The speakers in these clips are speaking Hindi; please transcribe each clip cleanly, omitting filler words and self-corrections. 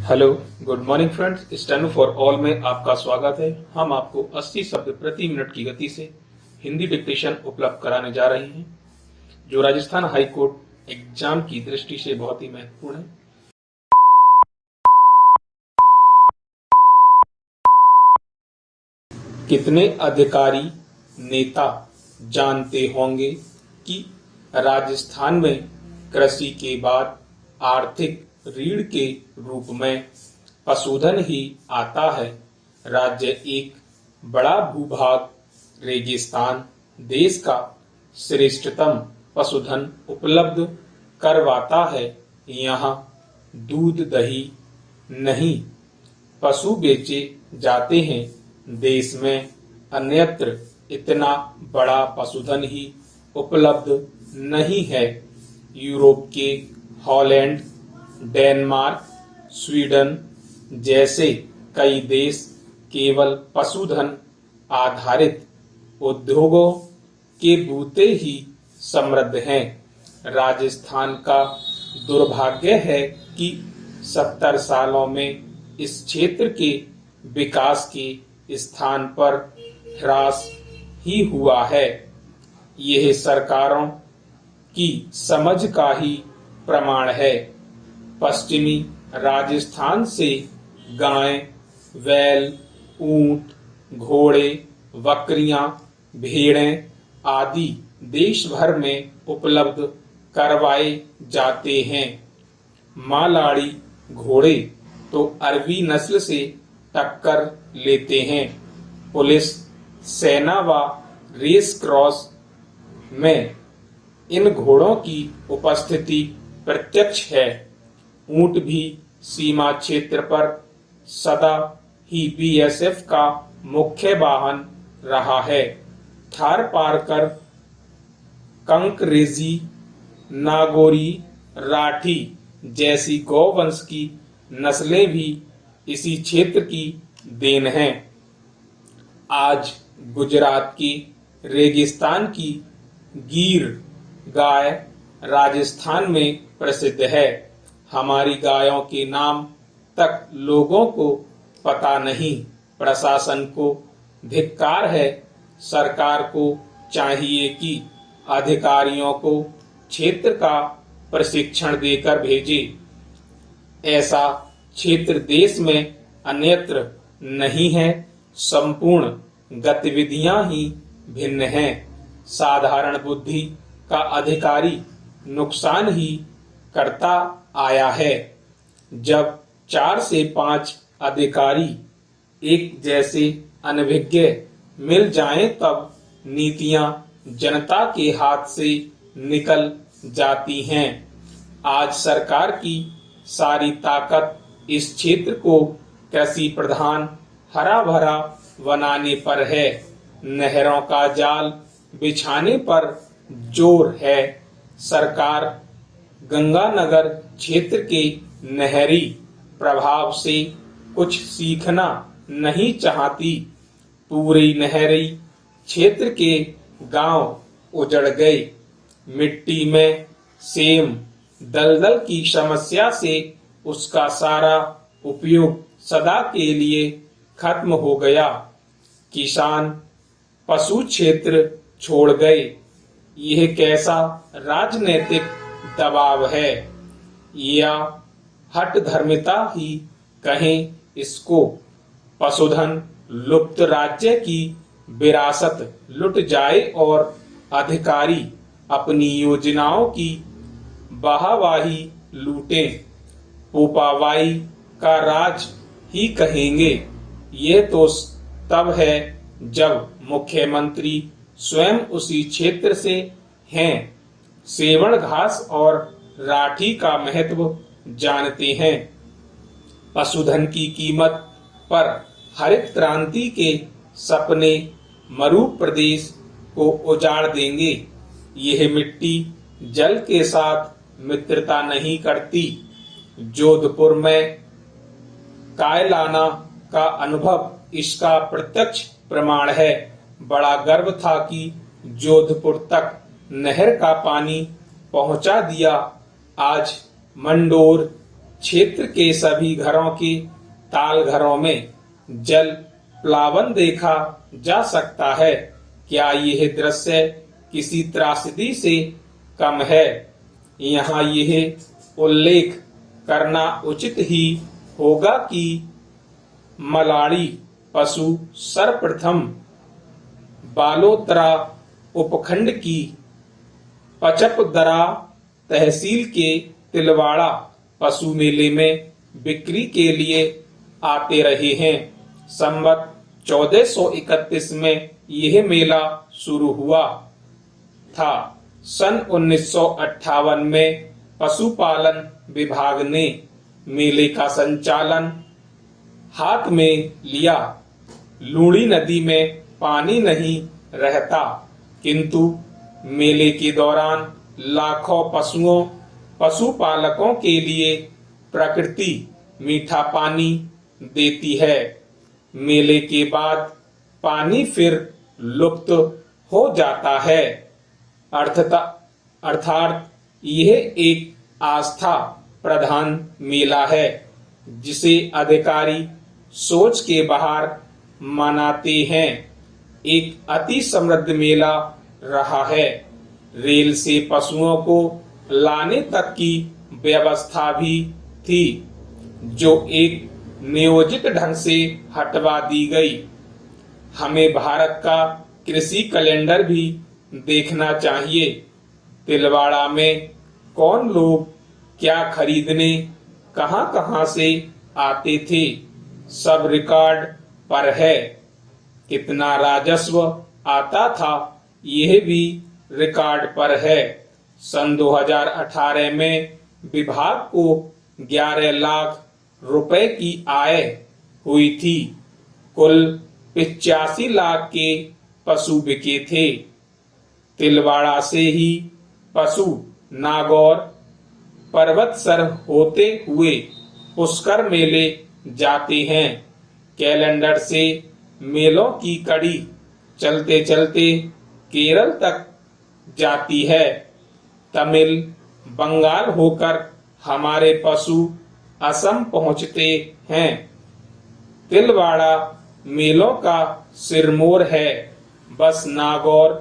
Hello, good morning friends. Steno for all में आपका स्वागत है। हम आपको 80 शब्द प्रति मिनट की गति से हिंदी डिक्टेशन उपलब्ध कराने जा रहे हैं, जो राजस्थान हाई कोर्ट एग्जाम की दृष्टि से बहुत ही महत्वपूर्ण है। कितने अधिकारी नेता जानते होंगे कि राजस्थान में कृषि के बाद आर्थिक रीढ़ के रूप में पशुधन ही आता है। राज्य एक बड़ा भूभाग रेगिस्तान देश का श्रेष्ठतम पशुधन उपलब्ध करवाता है। यहाँ दूध दही नहीं पशु बेचे जाते हैं। देश में अन्यत्र इतना बड़ा पशुधन ही उपलब्ध नहीं है। यूरोप के हॉलैंड, डेनमार्क, स्वीडन जैसे कई देश केवल पशुधन आधारित उद्योगों के बूते ही समृद्ध हैं। राजस्थान का दुर्भाग्य है कि 70 सालों में इस क्षेत्र के विकास के स्थान पर ह्रास ही हुआ है। यह सरकारों की समझ का ही प्रमाण है। पश्चिमी राजस्थान से गाय, बैल, ऊंट, घोड़े, बकरियां, भेड़ें आदि देश भर में उपलब्ध करवाए जाते हैं। मालाड़ी घोड़े तो अरबी नस्ल से टक्कर लेते हैं। पुलिस, सेना व रेस क्रॉस में इन घोड़ों की उपस्थिति प्रत्यक्ष है। ऊंट भी सीमा क्षेत्र पर सदा ही बीएसएफ का मुख्य वाहन रहा है। थार पारकर, कंकरेजी, नागौरी, राठी जैसी गौवंश की नस्लें भी इसी क्षेत्र की देन हैं। आज गुजरात की रेगिस्तान की गीर गाय राजस्थान में प्रसिद्ध है। हमारी गायों के नाम तक लोगों को पता नहीं। प्रशासन को धिक्कार है। सरकार को चाहिए कि अधिकारियों को क्षेत्र का प्रशिक्षण देकर भेजे। ऐसा क्षेत्र देश में अन्यत्र नहीं है। संपूर्ण गतिविधियां ही भिन्न हैं। साधारण बुद्धि का अधिकारी नुकसान ही करता आया है। जब 4 से 5 अधिकारी एक जैसे अनभिज्ञ मिल जाएं, तब नीतियां जनता के हाथ से निकल जाती हैं। आज सरकार की सारी ताकत इस क्षेत्र को कृषि प्रधान हरा भरा बनाने पर है। नहरों का जाल बिछाने पर जोर है। सरकार गंगानगर क्षेत्र के नहरी प्रभाव से कुछ सीखना नहीं चाहती। पूरे नहरी क्षेत्र के गांव उजड़ गए। मिट्टी में सेम दलदल की समस्या से उसका सारा उपयोग सदा के लिए खत्म हो गया। किसान पशु क्षेत्र छोड़ गए। यह कैसा राजनीतिक दबाव है, या हठ धर्मिता ही कहें इसको। पशुधन लुप्त राज्य की विरासत लुट जाए और अधिकारी अपनी योजनाओं की वाहवाही लूटें। पोपावाई का राज ही कहेंगे। ये तो तब है जब मुख्यमंत्री स्वयं उसी क्षेत्र से हैं। सेवण घास और राठी का महत्व जानते हैं। पशुधन की कीमत पर हरित क्रांति के सपने मरु प्रदेश को उजाड़ देंगे। यह मिट्टी जल के साथ मित्रता नहीं करती। जोधपुर में कायलाना का अनुभव इसका प्रत्यक्ष प्रमाण है। बड़ा गर्व था कि जोधपुर तक नहर का पानी पहुंचा दिया। आज मंडोर, क्षेत्र के सभी घरों के ताल घरों में जल प्लावन देखा जा सकता है। क्या यह दृश्य किसी त्रासदी से कम है? यहाँ यह उल्लेख करना उचित ही होगा कि मलाड़ी पशु सर्वप्रथम बालोतरा उपखंड की पचपदरा तहसील के तिलवाड़ा पशु मेले में बिक्री के लिए आते रहे हैं। संवत 1431 में यह मेला शुरू हुआ था। सन 1958 में पशुपालन विभाग ने मेले का संचालन हाथ में लिया। लूणी नदी में पानी नहीं रहता, किंतु मेले के दौरान लाखों पशुपालकों के लिए प्रकृति मीठा पानी देती है। मेले के बाद पानी फिर लुप्त हो जाता है। अर्थात यह एक आस्था प्रधान मेला है जिसे अधिकारी सोच के बाहर मनाते हैं। एक अति समृद्ध मेला रहा है। रेल से पशुओं को लाने तक की व्यवस्था भी थी, जो एक नियोजित ढंग से हटवा दी गई। हमें भारत का कृषि कैलेंडर भी देखना चाहिए। तिलवाड़ा में कौन लोग क्या खरीदने कहां से आते थे, सब रिकॉर्ड पर है। कितना राजस्व आता था, यह भी रिकॉर्ड पर है। सन 2018 में विभाग को 11 लाख रुपए की आय हुई थी। कुल 85 लाख के पशु बिके थे। तिलवाड़ा से ही पशु नागौर पर्वतसर होते हुए पुष्कर मेले जाते हैं। कैलेंडर से मेलों की कड़ी चलते चलते केरल तक जाती है। तमिल बंगाल होकर हमारे पशु असम पहुंचते हैं। तिलवाड़ा मेलों का सिरमौर है। बस नागौर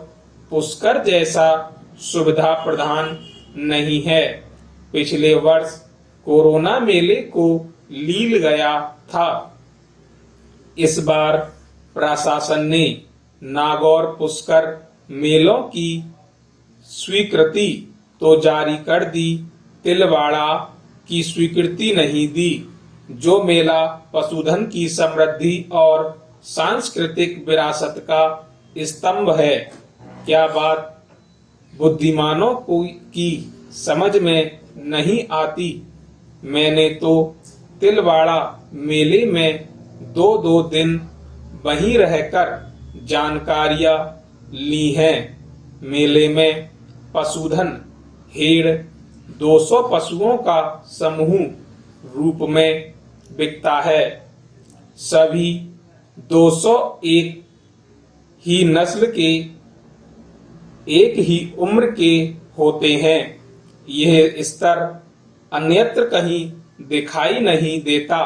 पुष्कर जैसा सुविधा प्रदान नहीं है। पिछले वर्ष कोरोना मेले को लील गया था। इस बार प्रशासन ने नागौर पुष्कर मेलों की स्वीकृति तो जारी कर दी, तिलवाड़ा की स्वीकृति नहीं दी, जो मेला पशुधन की समृद्धि और सांस्कृतिक विरासत का स्तंभ है। क्या बात बुद्धिमानों की समझ में नहीं आती। मैंने तो तिलवाड़ा मेले में 2 दिन वहीं रहकर जानकारियां ली हैं। मेले में पशुधन हेड़ 200 पशुओं का समूह रूप में बिकता है। सभी 201 ही नस्ल के, एक ही उम्र के होते हैं। यह स्तर अन्यत्र कहीं दिखाई नहीं देता।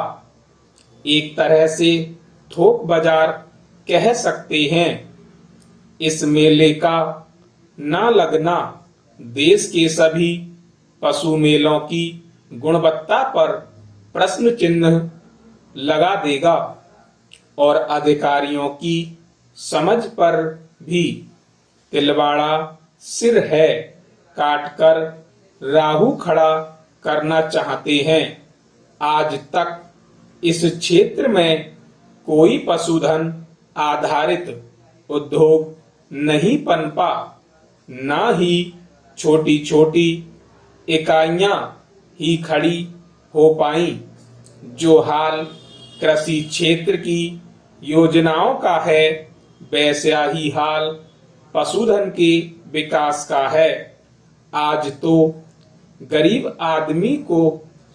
एक तरह से थोक बाजार कह सकते हैं। इस मेले का ना लगना देश के सभी पशु मेलों की गुणवत्ता पर प्रश्न चिन्ह लगा देगा और अधिकारियों की समझ पर भी। तिलवाड़ा सिर है काटकर राहु खड़ा करना चाहते हैं। आज तक इस क्षेत्र में कोई पशुधन आधारित उद्योग नहीं पनपा, ना ही छोटी छोटी इकाइयां ही खड़ी हो पाई। जो हाल कृषि क्षेत्र की योजनाओं का है, वैसा ही हाल पशुधन के विकास का है। आज तो गरीब आदमी को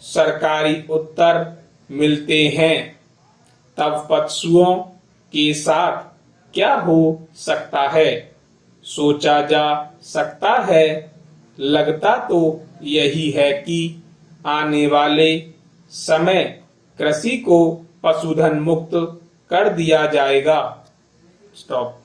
सरकारी उत्तर मिलते हैं, तब पशुओं के साथ क्या हो सकता है, सोचा जा सकता है। लगता तो यही है कि आने वाले समय कृषि को पशुधन मुक्त कर दिया जाएगा। स्टॉप।